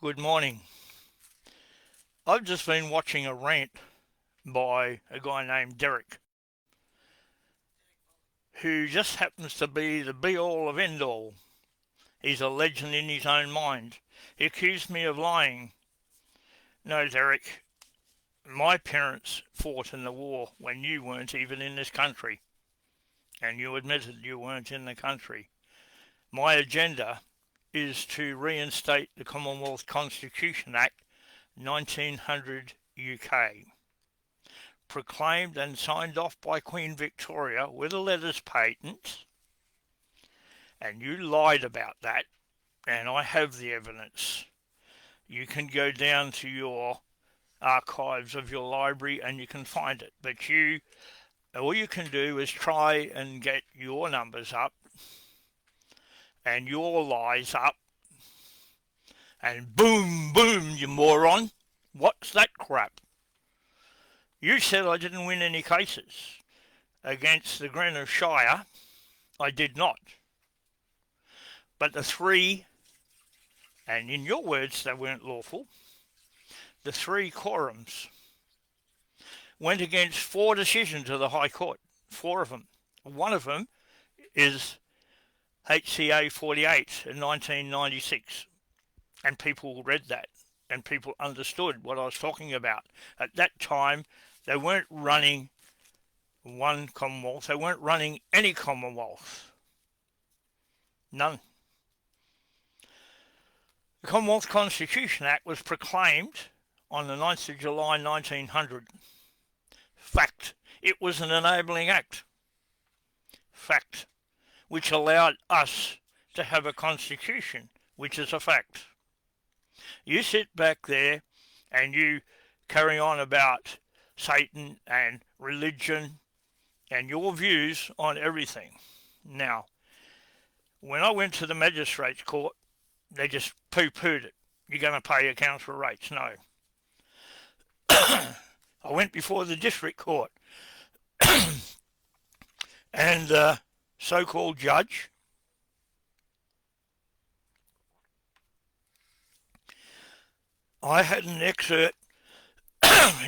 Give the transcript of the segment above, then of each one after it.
Good morning. I've just been watching a rant by a guy named Derek, who just happens to be the be all of end all. He's a legend in his own mind. He accused me of lying. No, Derek, my parents fought in the war when you weren't even in this country, and you admitted you weren't in the country. My agenda is to reinstate the Commonwealth Constitution Act 1900 UK, proclaimed and signed off by Queen Victoria with a letters patent, and you lied about that, and I have the evidence. You can go down to your archives of your library and you can find it. But all you can do is try and get your numbers up and your lies up, and boom, boom, you moron. What's that crap? You said I didn't win any cases against the Grenner Shire. I did not. But the three, and in your words they weren't lawful, the three quorums went against four decisions of the High Court. Four of them. One of them is HCA 48 in 1996. And people read that and people understood what I was talking about. At that time, they weren't running one Commonwealth. They weren't running any Commonwealth. None. The Commonwealth Constitution Act was proclaimed on the 9th of July 1900. Fact. It was an enabling act. Fact. Which allowed us to have a constitution, which is a fact. You sit back there and you carry on about Satan and religion and your views on everything. Now, when I went to the magistrates' court, they just poo-pooed it. You're going to pay your council rates. No. I went before the district court and the so-called judge I had an excerpt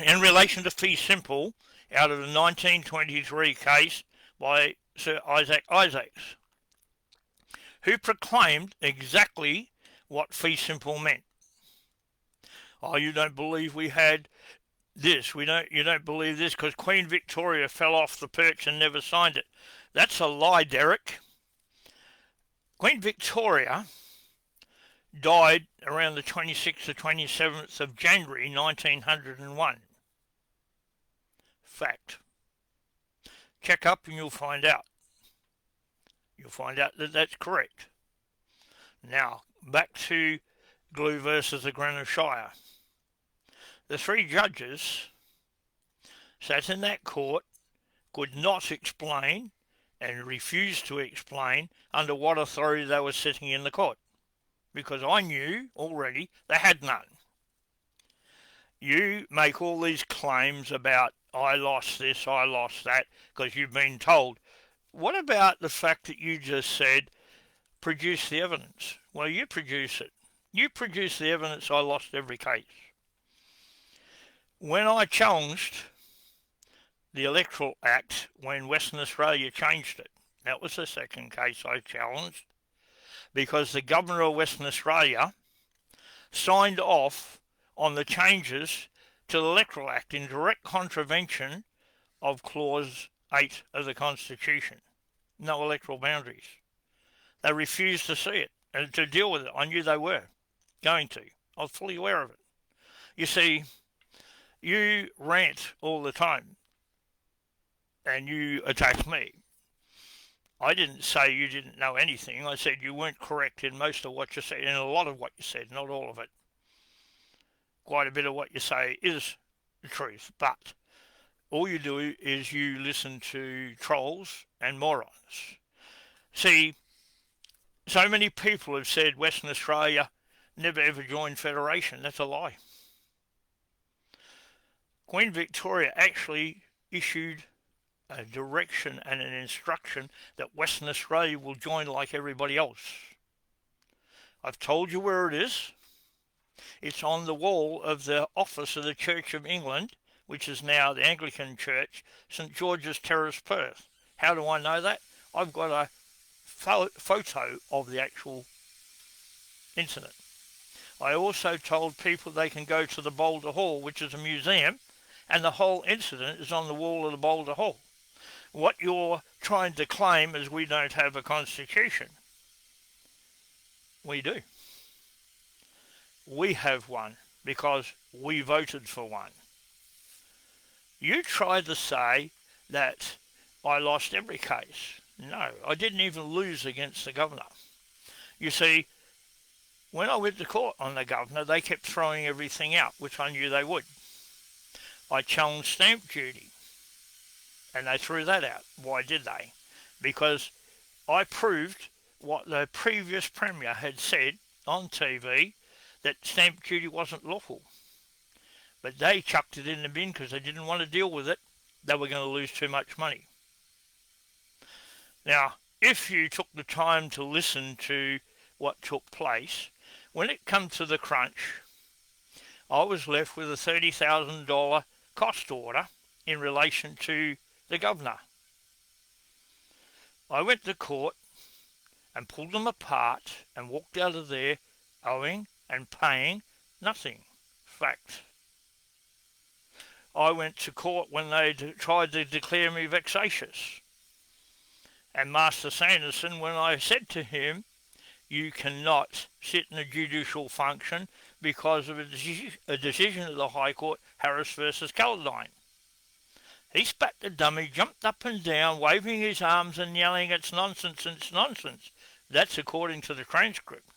in relation to fee simple out of the 1923 case by Sir Isaac Isaacs, who proclaimed exactly what fee simple meant. Oh, you don't believe we had this. You don't believe this because Queen Victoria fell off the perch and never signed it. That's a lie, Derek. Queen Victoria died around the 26th to 27th of January 1901. Fact. Check up and you'll find out. You'll find out that that's correct. Now, back to Glue versus the Grenner Shire. The three judges sat in that court, could not explain and refused to explain under what authority they were sitting in the court, because I knew already they had none. You make all these claims about I lost this, I lost that, because you've been told. What about the fact that you just said, produce the evidence? Well, you produce it. You produce the evidence I lost every case. When I challenged the Electoral Act, when Western Australia changed it, that was the second case I challenged, because the Governor of Western Australia signed off on the changes to the Electoral Act in direct contravention of Clause 8 of the Constitution. No electoral boundaries. They refused to see it and to deal with it. I knew they were going to. I was fully aware of it. You see, you rant all the time and you attack me. I didn't say you didn't know anything. I said you weren't correct in most of what you said, in a lot of what you said, not all of it. Quite a bit of what you say is the truth, but all you do is you listen to trolls and morons. See, so many people have said Western Australia never ever joined Federation. That's a lie. Queen Victoria actually issued a direction and an instruction that Western Australia will join like everybody else. I've told you where it is. It's on the wall of the office of the Church of England, which is now the Anglican Church, St George's Terrace, Perth. How do I know that? I've got a photo of the actual incident. I also told people they can go to the Boulder Hall, which is a museum, and the whole incident is on the wall of the Boulder Hall. What you're trying to claim is we don't have a constitution. We do. We have one because we voted for one. You tried to say that I lost every case. No, I didn't even lose against the governor. You see, when I went to court on the governor, they kept throwing everything out, which I knew they would. I challenged stamp duty, and they threw that out. Why did they? Because I proved what the previous Premier had said on TV, that stamp duty wasn't lawful. But they chucked it in the bin because they didn't want to deal with it. They were going to lose too much money. Now, if you took the time to listen to what took place, when it come to the crunch, I was left with a $30,000 cost order in relation to the governor. I went to court and pulled them apart and walked out of there owing and paying nothing. Fact. I went to court when they tried to declare me vexatious. And Master Sanderson, when I said to him, you cannot sit in a judicial function because of a decision of the High Court, Harris versus Caledine. He spat the dummy, jumped up and down, waving his arms and yelling, it's nonsense, it's nonsense. That's according to the transcript.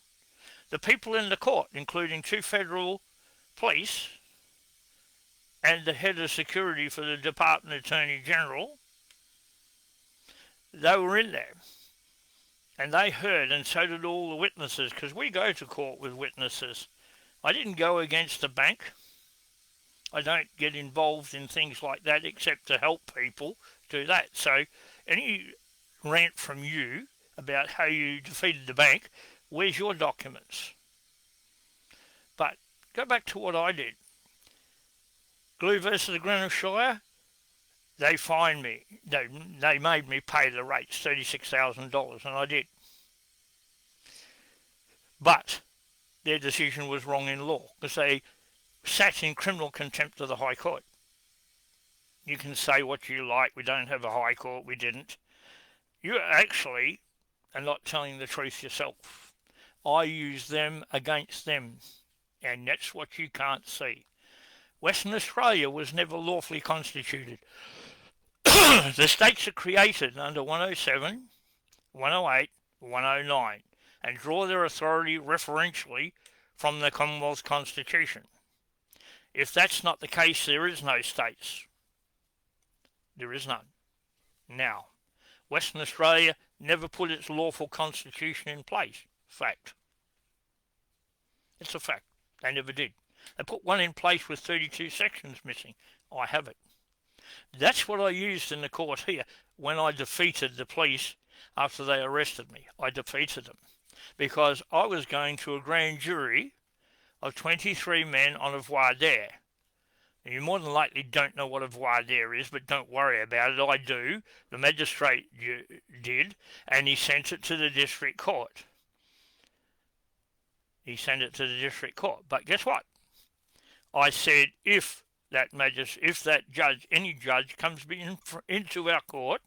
The people in the court, including 2 federal police and the head of security for the Department Attorney General, they were in there. And they heard, and so did all the witnesses, because we go to court with witnesses. I didn't go against the bank. I don't get involved in things like that except to help people do that. So any rant from you about how you defeated the bank, where's your documents? But go back to what I did. Glue versus the Granite Shire, they fined me. They made me pay the rates, $36,000, and I did. But their decision was wrong in law, because they sat in criminal contempt of the High Court. You can say what you like, we don't have a High Court, we didn't. You actually are not telling the truth yourself. I use them against them, and that's what you can't see. Western Australia was never lawfully constituted. The states are created under 107, 108, 109, and draw their authority referentially from the Commonwealth Constitution. If that's not the case, there is no states. There is none. Now, Western Australia never put its lawful constitution in place. Fact. It's a fact. They never did. They put one in place with 32 sections missing. I have it. That's what I used in the court here when I defeated the police after they arrested me. I defeated them because I was going to a grand jury of 23 men on a voir dire. You more than likely don't know what a voir dire is, but don't worry about it. I do. The magistrate did, and he sent it to the district court. He sent it to the district court. But guess what? I said if that judge, any judge, comes into our court,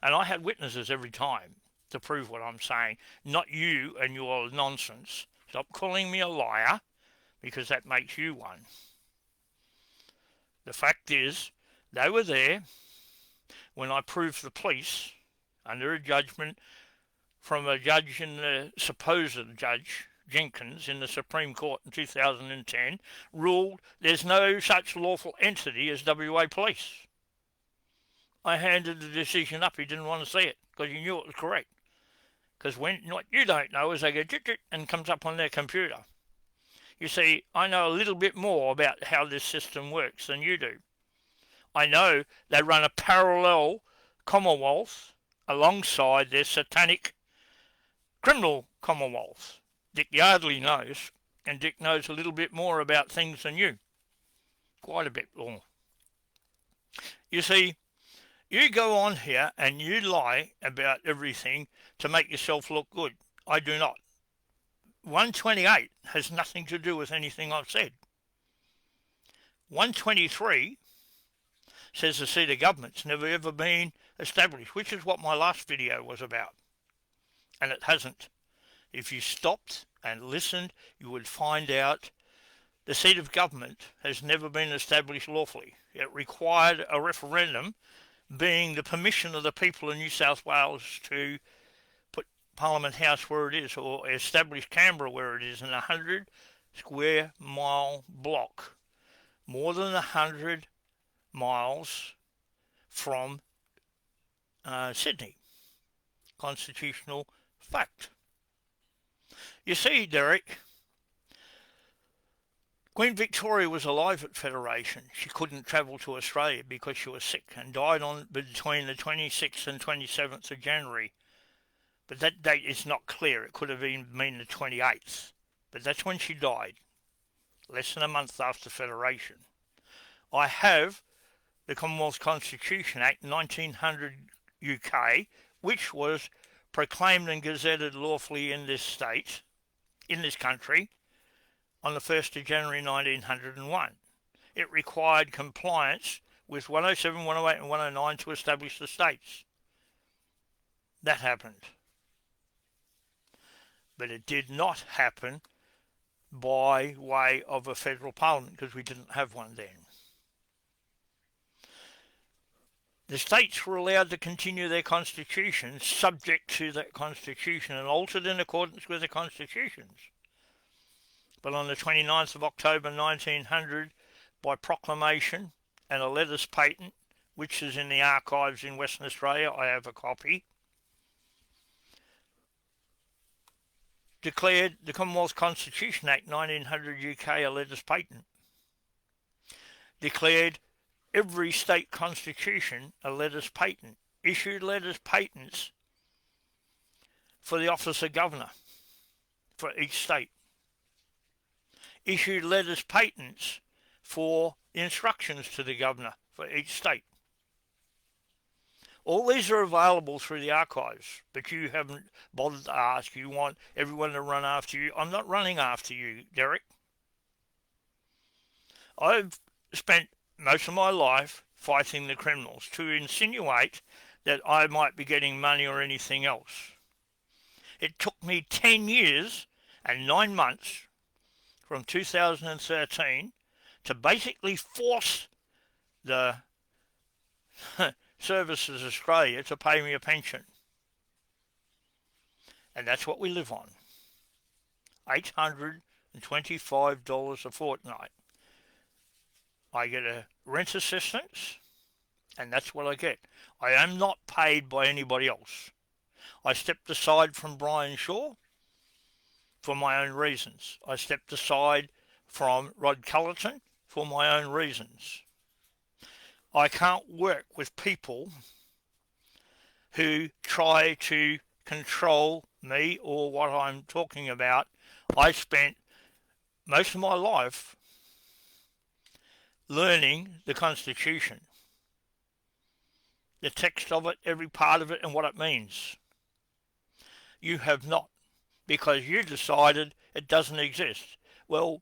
and I had witnesses every time to prove what I'm saying, not you and your nonsense. Stop calling me a liar, because that makes you one. The fact is, they were there when I proved the police, under a judgment from a judge in the supposed judge, Jenkins, in the Supreme Court in 2010, ruled there's no such lawful entity as WA Police. I handed the decision up. He didn't want to see it because he knew it was correct. Because what you don't know is they go tit and comes up on their computer. You see, I know a little bit more about how this system works than you do. I know they run a parallel Commonwealth alongside their satanic criminal Commonwealth. Dick Yardley knows. And Dick knows a little bit more about things than you. Quite a bit more. You see, you go on here and you lie about everything to make yourself look good. I do not. 128 has nothing to do with anything I've said. 123 says the seat of government's never ever been established, which is what my last video was about. And it hasn't. If you stopped and listened, you would find out the seat of government has never been established lawfully. It required a referendum, being the permission of the people of New South Wales to put Parliament House where it is, or establish Canberra where it is, in a 100 square mile block, more than 100 miles from Sydney. Constitutional fact. You see, Derek, Queen Victoria was alive at Federation. She couldn't travel to Australia because she was sick and died on between the 26th and 27th of January. But that date is not clear. It could have even been the 28th. But that's when she died, less than a month after Federation. I have the Commonwealth Constitution Act 1900 UK, which was proclaimed and gazetted lawfully in this state, in this country, on the 1st of January 1901. It required compliance with 107, 108 and 109 to establish the states. That happened. But it did not happen by way of a federal parliament, because we didn't have one then. The states were allowed to continue their constitutions subject to that constitution and altered in accordance with the constitutions. But on the 29th of October 1900, by proclamation and a letters patent, which is in the archives in Western Australia, I have a copy, declared the Commonwealth Constitution Act 1900 UK a letters patent, declared every state constitution a letters patent, issued letters patents for the office of governor for each state, issued letters patents for instructions to the governor for each state. All these are available through the archives, but you haven't bothered to ask. You want everyone to run after you. I'm not running after you, Derek. I've spent most of my life fighting the criminals to insinuate that I might be getting money or anything else. It took me 10 years and 9 months from 2013 to basically force the Services Australia to pay me a pension. And that's what we live on. $825 a fortnight. I get a rent assistance, and that's what I get. I am not paid by anybody else. I stepped aside from Brian Shaw for my own reasons. I stepped aside from Rod Cullerton for my own reasons. I can't work with people who try to control me or what I'm talking about. I spent most of my life learning the Constitution, the text of it, every part of it, and what it means. You have not, because you decided it doesn't exist. Well,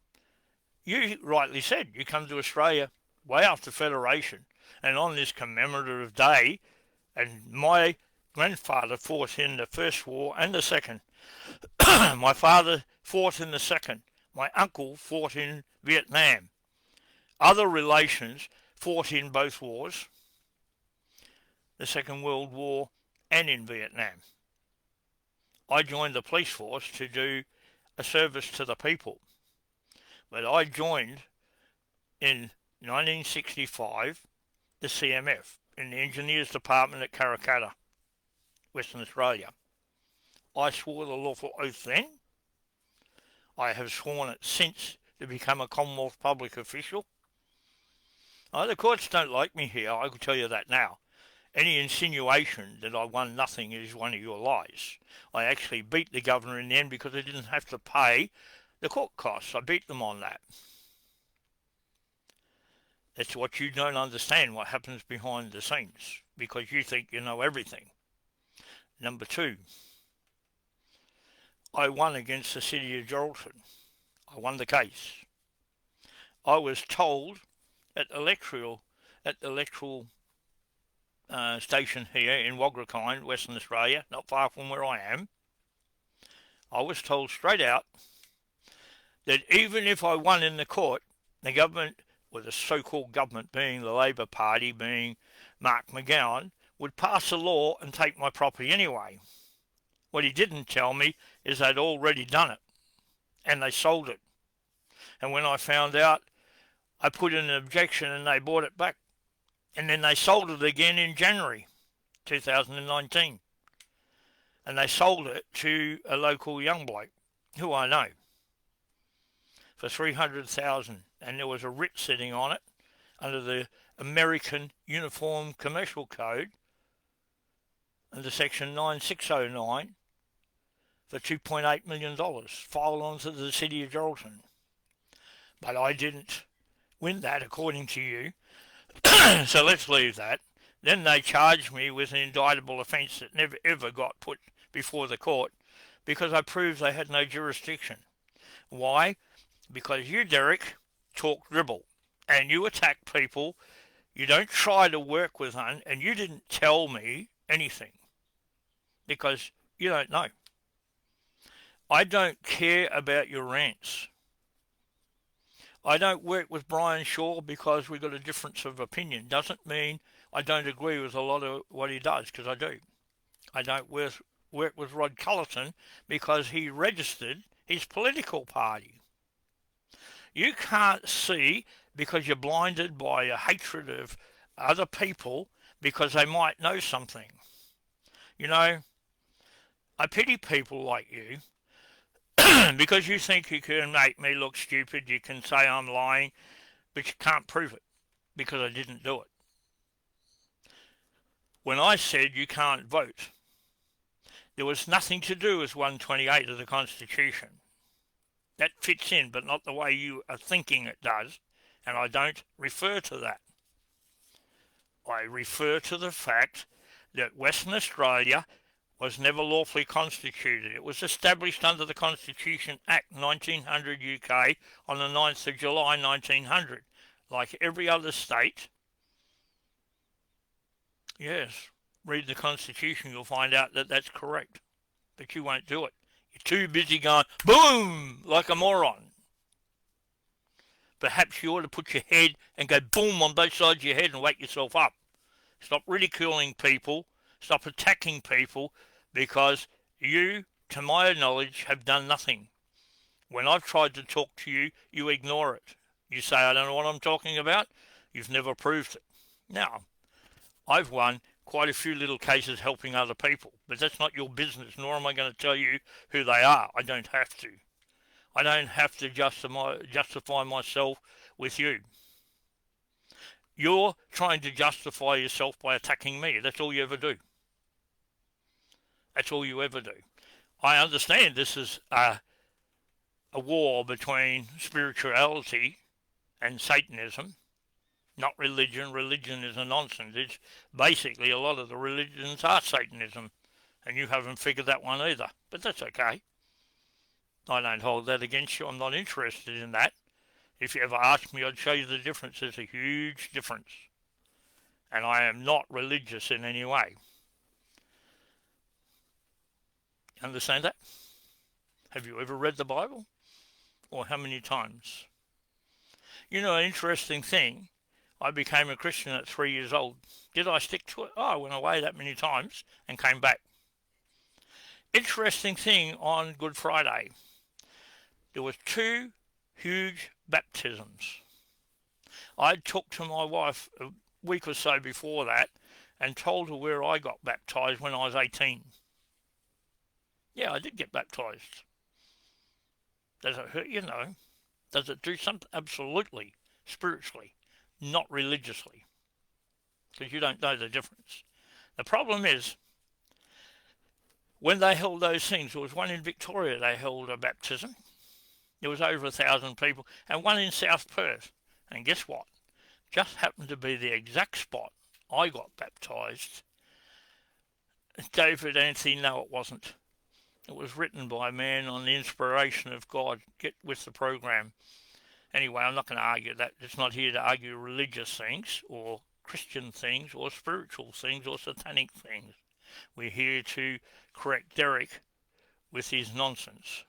you rightly said you come to Australia way after Federation, and on this commemorative day, and my grandfather fought in the First War and the Second. My father fought in the Second. My uncle fought in Vietnam. Other relations fought in both wars, the Second World War and in Vietnam. I joined the police force to do a service to the people. But I joined in 1965 the CMF in the Engineers Department at Karrakatta, Western Australia. I swore the lawful oath then. I have sworn it since to become a Commonwealth public official. The courts don't like me here, I can tell you that now. Any insinuation that I won nothing is one of your lies. I actually beat the governor in the end because I didn't have to pay The court costs, I beat them on that. It's what you don't understand, what happens behind the scenes, because you think you know everything. Number two, I won against the city of Geraldton. I won the case. I was told at the electoral station here in Wagrakine, Western Australia, not far from where I am, I was told straight out that even if I won in the court, the government, or the so-called government being the Labor Party, being Mark McGowan, would pass a law and take my property anyway. What he didn't tell me is they'd already done it, and they sold it. And when I found out, I put in an objection and they bought it back. And then they sold it again in January 2019. And they sold it to a local young bloke who I know for $300,000, and there was a writ sitting on it under the American Uniform Commercial Code under Section 9609 for $2.8 million filed onto the city of Geraldton. But I didn't win that, according to you, so let's leave that. Then they charged me with an indictable offence that never ever got put before the court because I proved they had no jurisdiction. Why? Because you, Derek, talk dribble and you attack people. You don't try to work with them, and you didn't tell me anything because you don't know. I don't care about your rants. I don't work with Brian Shaw because we've got a difference of opinion. Doesn't mean I don't agree with a lot of what he does, because I do. I don't work with Rod Cullerton because he registered his political party. You can't see because you're blinded by a hatred of other people because they might know something. You know, I pity people like you because you think you can make me look stupid. You can say I'm lying, but you can't prove it because I didn't do it. When I said you can't vote, there was nothing to do with 128 of the Constitution. That fits in, but not the way you are thinking it does, and I don't refer to that. I refer to the fact that Western Australia was never lawfully constituted. It was established under the Constitution Act 1900 UK on the 9th of July 1900. Like every other state, yes, read the Constitution, you'll find out that that's correct. But you won't do it. You're too busy going boom like a moron. Perhaps you ought to put your head and go boom on both sides of your head and wake yourself up. Stop ridiculing people. Stop attacking people, because you, to my knowledge, have done nothing. When I've tried to talk to you, you ignore it. You say, I don't know what I'm talking about. You've never proved it. Now, I've won quite a few little cases helping other people, but that's not your business, nor am I going to tell you who they are. I don't have to. I don't have to justify myself with you. You're trying to justify yourself by attacking me. That's all you ever do. That's all you ever do. I understand this is a war between spirituality and Satanism, not religion. Religion is a nonsense. It's basically a lot of the religions are Satanism, and you haven't figured that one either. But that's okay. I don't hold that against you. I'm not interested in that. If you ever ask me, I'd show you the difference. There's a huge difference. And I am not religious in any way. Understand that? Have you ever read the Bible? Or how many times? You know, an interesting thing, I became a Christian at 3 years old. Did I stick to it? Oh, I went away that many times and came back. Interesting thing on Good Friday. There was 2 huge baptisms. I talked to my wife a week or so before that and told her where I got baptised when I was 18. Yeah, I did get baptised. Does it hurt you? No. Does it do something? Absolutely. Spiritually. Not religiously. Because you don't know the difference. The problem is, when they held those things, there was one in Victoria, they held a baptism. There was over 1,000 people, and one in South Perth. And guess what? Just happened to be the exact spot I got baptised. David Anthony, no, it wasn't. It was written by a man on the inspiration of God. Get with the program. Anyway, I'm not going to argue that. It's not here to argue religious things or Christian things or spiritual things or satanic things. We're here to correct Derek with his nonsense.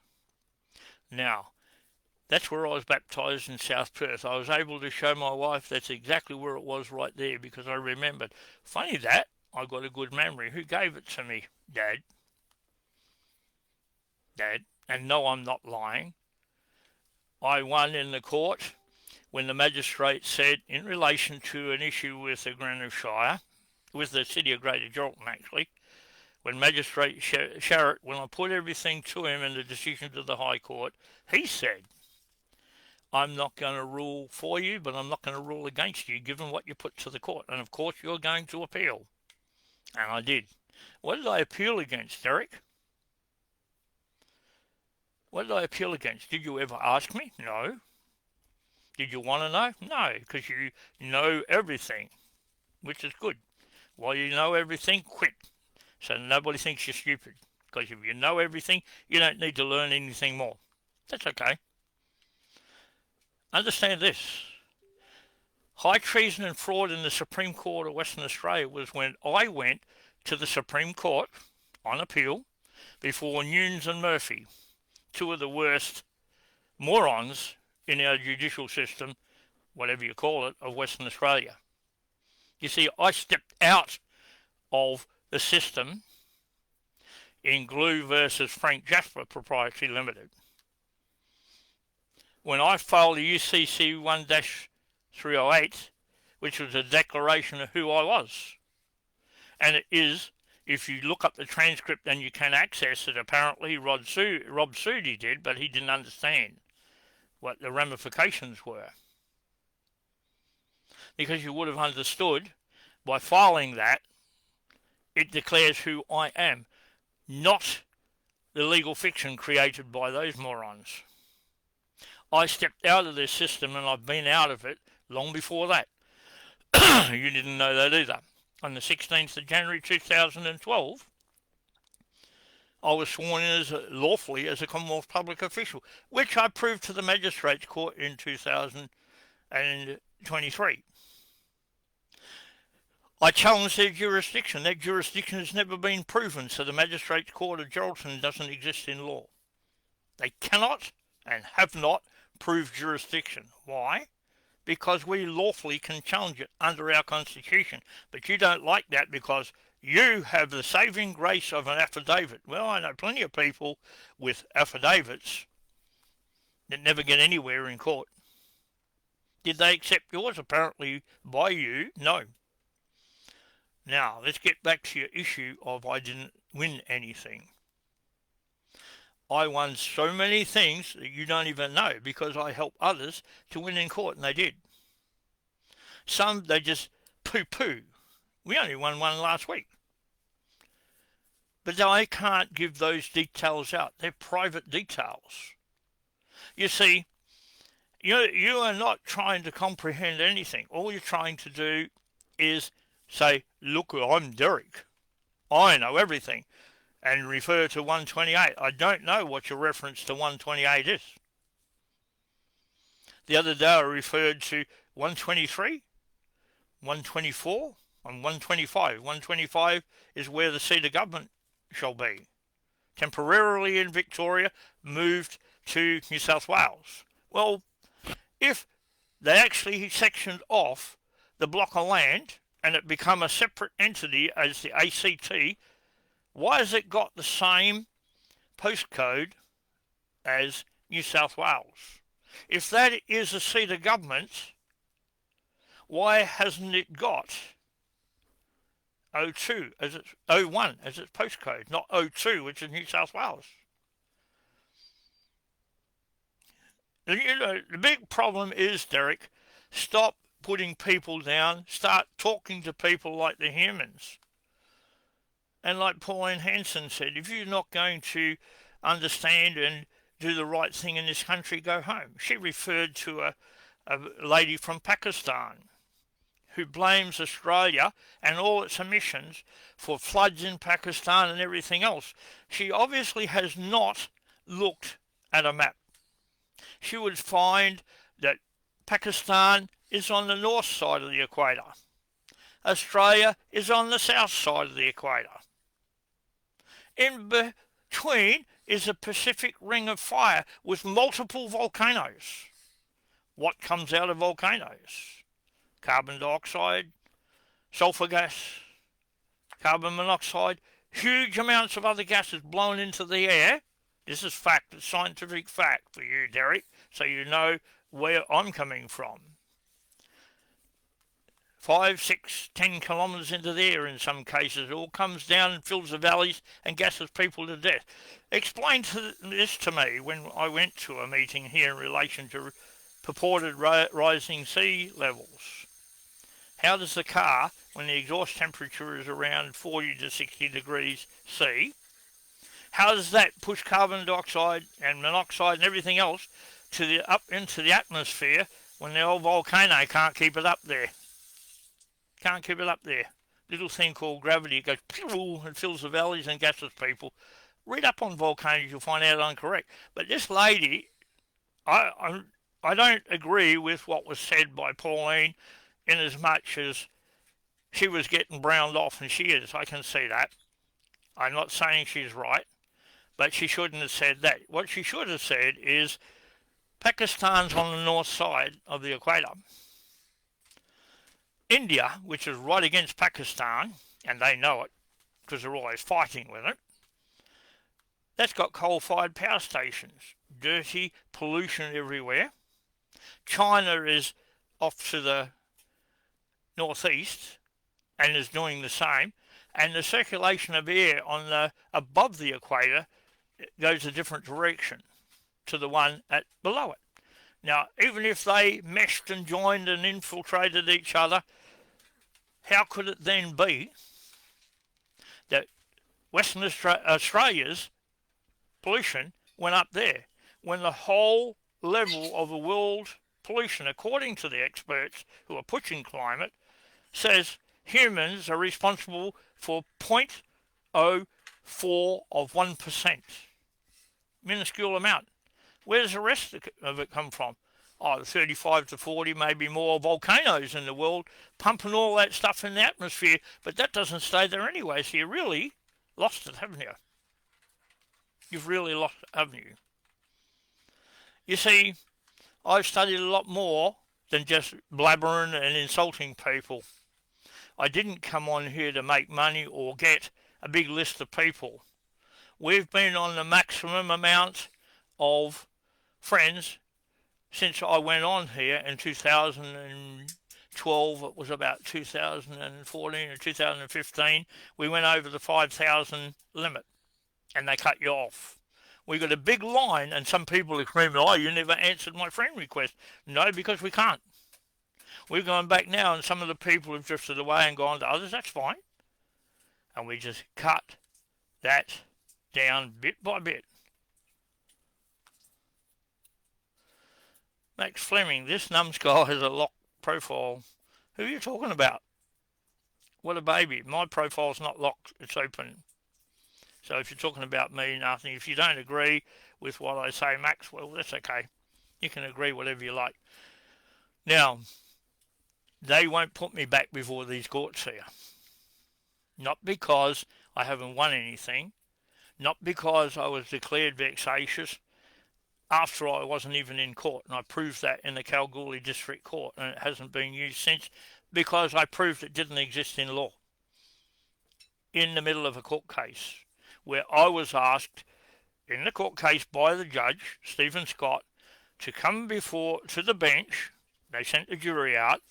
Now, that's where I was baptised in South Perth. I was able to show my wife that's exactly where it was right there because I remembered. Funny that, I got a good memory. Who gave it to me? Dad. Dad. And no, I'm not lying. I won in the court when the magistrate said, in relation to an issue with the Granite Shire, with the city of Greater Geraldton actually, when Magistrate Sharrett, when I put everything to him in the decision to the High Court, he said, I'm not going to rule for you, but I'm not going to rule against you, given what you put to the court. And of course, you're going to appeal. And I did. What did I appeal against, Derek? What did I appeal against? Did you ever ask me? No. Did you want to know? No, because you know everything, which is good. While you know everything, quit. So nobody thinks you're stupid. Because if you know everything, you don't need to learn anything more. That's okay. Understand this. High treason and fraud in the Supreme Court of Western Australia was when I went to the Supreme Court on appeal before Nunes and Murphy, two of the worst morons in our judicial system, whatever you call it, of Western Australia. You see, I stepped out of the system in Glue versus Frank Jasper Proprietary Limited. When I filed the UCC 1-308, which was a declaration of who I was. And it is, if you look up the transcript and you can access it, apparently Rob Sudi did, but he didn't understand what the ramifications were. Because you would have understood, by filing that, it declares who I am, not the legal fiction created by those morons. I stepped out of this system and I've been out of it long before that. You didn't know that either. On the 16th of January 2012, I was sworn in lawfully as a Commonwealth public official, which I proved to the Magistrates Court in 2023. I challenged their jurisdiction. That jurisdiction has never been proven, so the Magistrates Court of Geraldton doesn't exist in law. They cannot and have not proved jurisdiction. Why? Because we lawfully can challenge it under our Constitution. But you don't like that because you have the saving grace of an affidavit. Well, I know plenty of people with affidavits that never get anywhere in court. Did they accept yours? Apparently by you, no. Now, let's get back to your issue of I didn't win anything. I won so many things that you don't even know because I helped others to win in court, and they did. Some, they just poo-poo. We only won one last week. But I can't give those details out. They're private details. You see, you are not trying to comprehend anything. All you're trying to do is say, look, I'm Derek. I know everything. And refer to 128. I don't know what your reference to 128 is. The other day I referred to 123, 124, and 125. 125 is where the seat of government shall be. Temporarily in Victoria, moved to New South Wales. Well, if they actually sectioned off the block of land and it become a separate entity as the ACT, why has it got the same postcode as New South Wales? If that is a seat of government, why hasn't it got 02 as its 01 as its postcode, not 02, which is New South Wales? You know, the big problem is, Derek, stop putting people down, start talking to people like they're humans. And like Pauline Hanson said, if you're not going to understand and do the right thing in this country, go home. She referred to a lady from Pakistan who blames Australia and all its emissions for floods in Pakistan and everything else. She obviously has not looked at a map. She would find that Pakistan is on the north side of the equator. Australia is on the south side of the equator. In between is a Pacific Ring of Fire with multiple volcanoes. What comes out of volcanoes? Carbon dioxide, sulfur gas, carbon monoxide, huge amounts of other gases blown into the air. This is fact, it's scientific fact for you, Derek, so you know where I'm coming from. 5, 6, 10 kilometres into the air in some cases. It all comes down and fills the valleys and gasses people to death. Explain this to me when I went to a meeting here in relation to purported rising sea levels. How does the car, when the exhaust temperature is around 40 to 60 degrees C, how does that push carbon dioxide and monoxide and everything else up into the atmosphere when the old volcano can't keep it up there? Can't keep it up there. Little thing called gravity. It goes and fills the valleys and gasses people. Read up on volcanoes, you'll find out I'm correct. But this lady, I don't agree with what was said by Pauline, in as much as she was getting browned off, and she is. I can see that. I'm not saying she's right, but she shouldn't have said that. What she should have said is Pakistan's on the north side of the equator. India, which is right against Pakistan, and they know it because they're always fighting with it, that's got coal-fired power stations. Dirty, pollution everywhere. China is off to the northeast and is doing the same, and the circulation of air above the equator goes a different direction to the one below it. Now, even if they meshed and joined and infiltrated each other, how could it then be that Western Australia's pollution went up there when the whole level of the world pollution, according to the experts who are pushing climate, says humans are responsible for 0.04 of 1%. Minuscule amount. Where does the rest of it come from? Oh, 35 to 40, maybe more volcanoes in the world pumping all that stuff in the atmosphere, but that doesn't stay there anyway, so you really lost it, haven't you? You've really lost it, haven't you? You see, I've studied a lot more than just blabbering and insulting people. I didn't come on here to make money or get a big list of people. We've been on the maximum amount of friends since I went on here in 2012. It was about 2014 or 2015. We went over the 5,000 limit and they cut you off. We got a big line, and some people are screaming, oh, you never answered my friend request. No, because we can't. We've gone back now, and some of the people have drifted away and gone to others. That's fine. And we just cut that down bit by bit. Max Fleming, this numbskull has a locked profile. Who are you talking about? What a baby. My profile's not locked, it's open. So if you're talking about me, nothing. If you don't agree with what I say, Max, well, that's okay. You can agree whatever you like. Now, they won't put me back before these courts here. Not because I haven't won anything. Not because I was declared vexatious after I wasn't even in court. And I proved that in the Kalgoorlie District Court. And it hasn't been used since because I proved it didn't exist in law. In the middle of a court case, where I was asked in the court case by the judge, Stephen Scott, to come to the bench, they sent the jury out,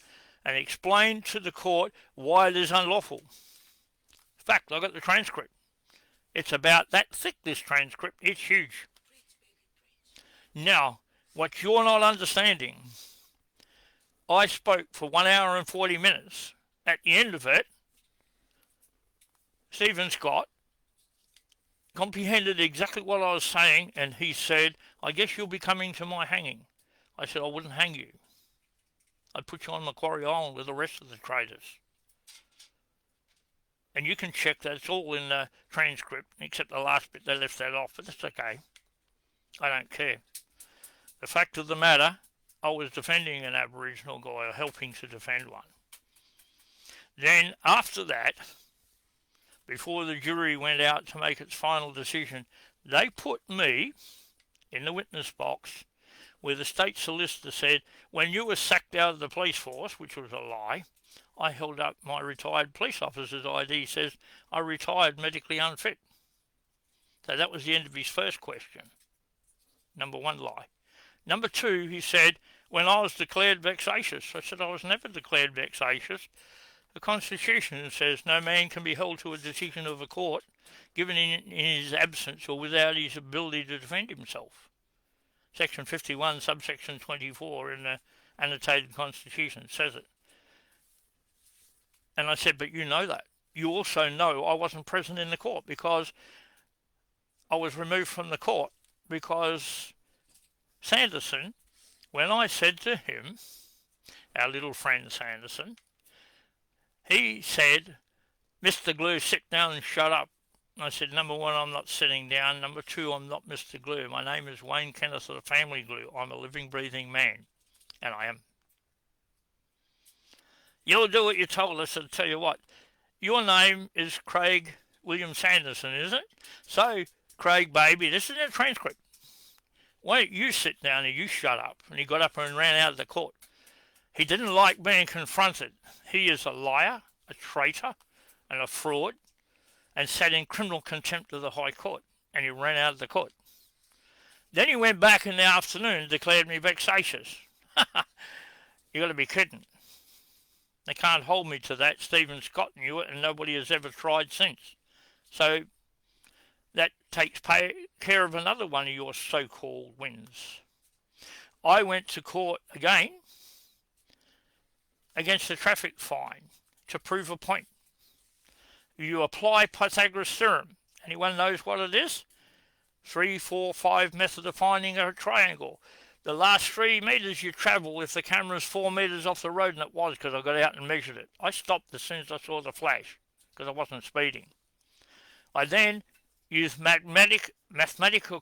and explain to the court why it is unlawful. In fact, I got the transcript. It's about that thick, this transcript. It's huge. Now, what you're not understanding, I spoke for 1 hour and 40 minutes. At the end of it, Stephen Scott comprehended exactly what I was saying, and he said, I guess you'll be coming to my hanging. I said, I wouldn't hang you. I'd put you on Macquarie Island with the rest of the traitors. And you can check that. It's all in the transcript, except the last bit they left that off, but that's okay. I don't care. The fact of the matter, I was defending an Aboriginal guy, or helping to defend one. Then, after that, before the jury went out to make its final decision, they put me in the witness box where the state solicitor said, when you were sacked out of the police force, which was a lie, I held up my retired police officer's ID, says I retired medically unfit. So that was the end of his first question. Number one lie. Number two, he said, when I was declared vexatious. I said I was never declared vexatious. The Constitution says no man can be held to a decision of a court given in his absence or without his ability to defend himself. Section 51, subsection 24 in the annotated Constitution says it. And I said, but you know that. You also know I wasn't present in the court because I was removed from the court because Sanderson, when I said to him, our little friend Sanderson, he said, Mr. Glue, sit down and shut up. I said, number one, I'm not sitting down. Number two, I'm not Mr. Glue. My name is Wayne Kenneth of the Family Glue. I'm a living, breathing man. And I am. You'll do what you told us. I'll tell you what. Your name is Craig William Sanderson, is it? So, Craig, baby, this is a transcript. Why don't you sit down and you shut up? And he got up and ran out of the court. He didn't like being confronted. He is a liar, a traitor, and a fraud, and sat in criminal contempt of the High Court, and he ran out of the court. Then he went back in the afternoon and declared me vexatious. You got to be kidding. They can't hold me to that. Stephen Scott knew it, and nobody has ever tried since. So that takes care of another one of your so-called wins. I went to court again against a traffic fine to prove a point. You apply Pythagoras' theorem. Anyone knows what it is? 3, 4, 5 method of finding a triangle. The last 3 metres you travel if the camera's 4 metres off the road, and it was because I got out and measured it. I stopped as soon as I saw the flash because I wasn't speeding. I then used mathematical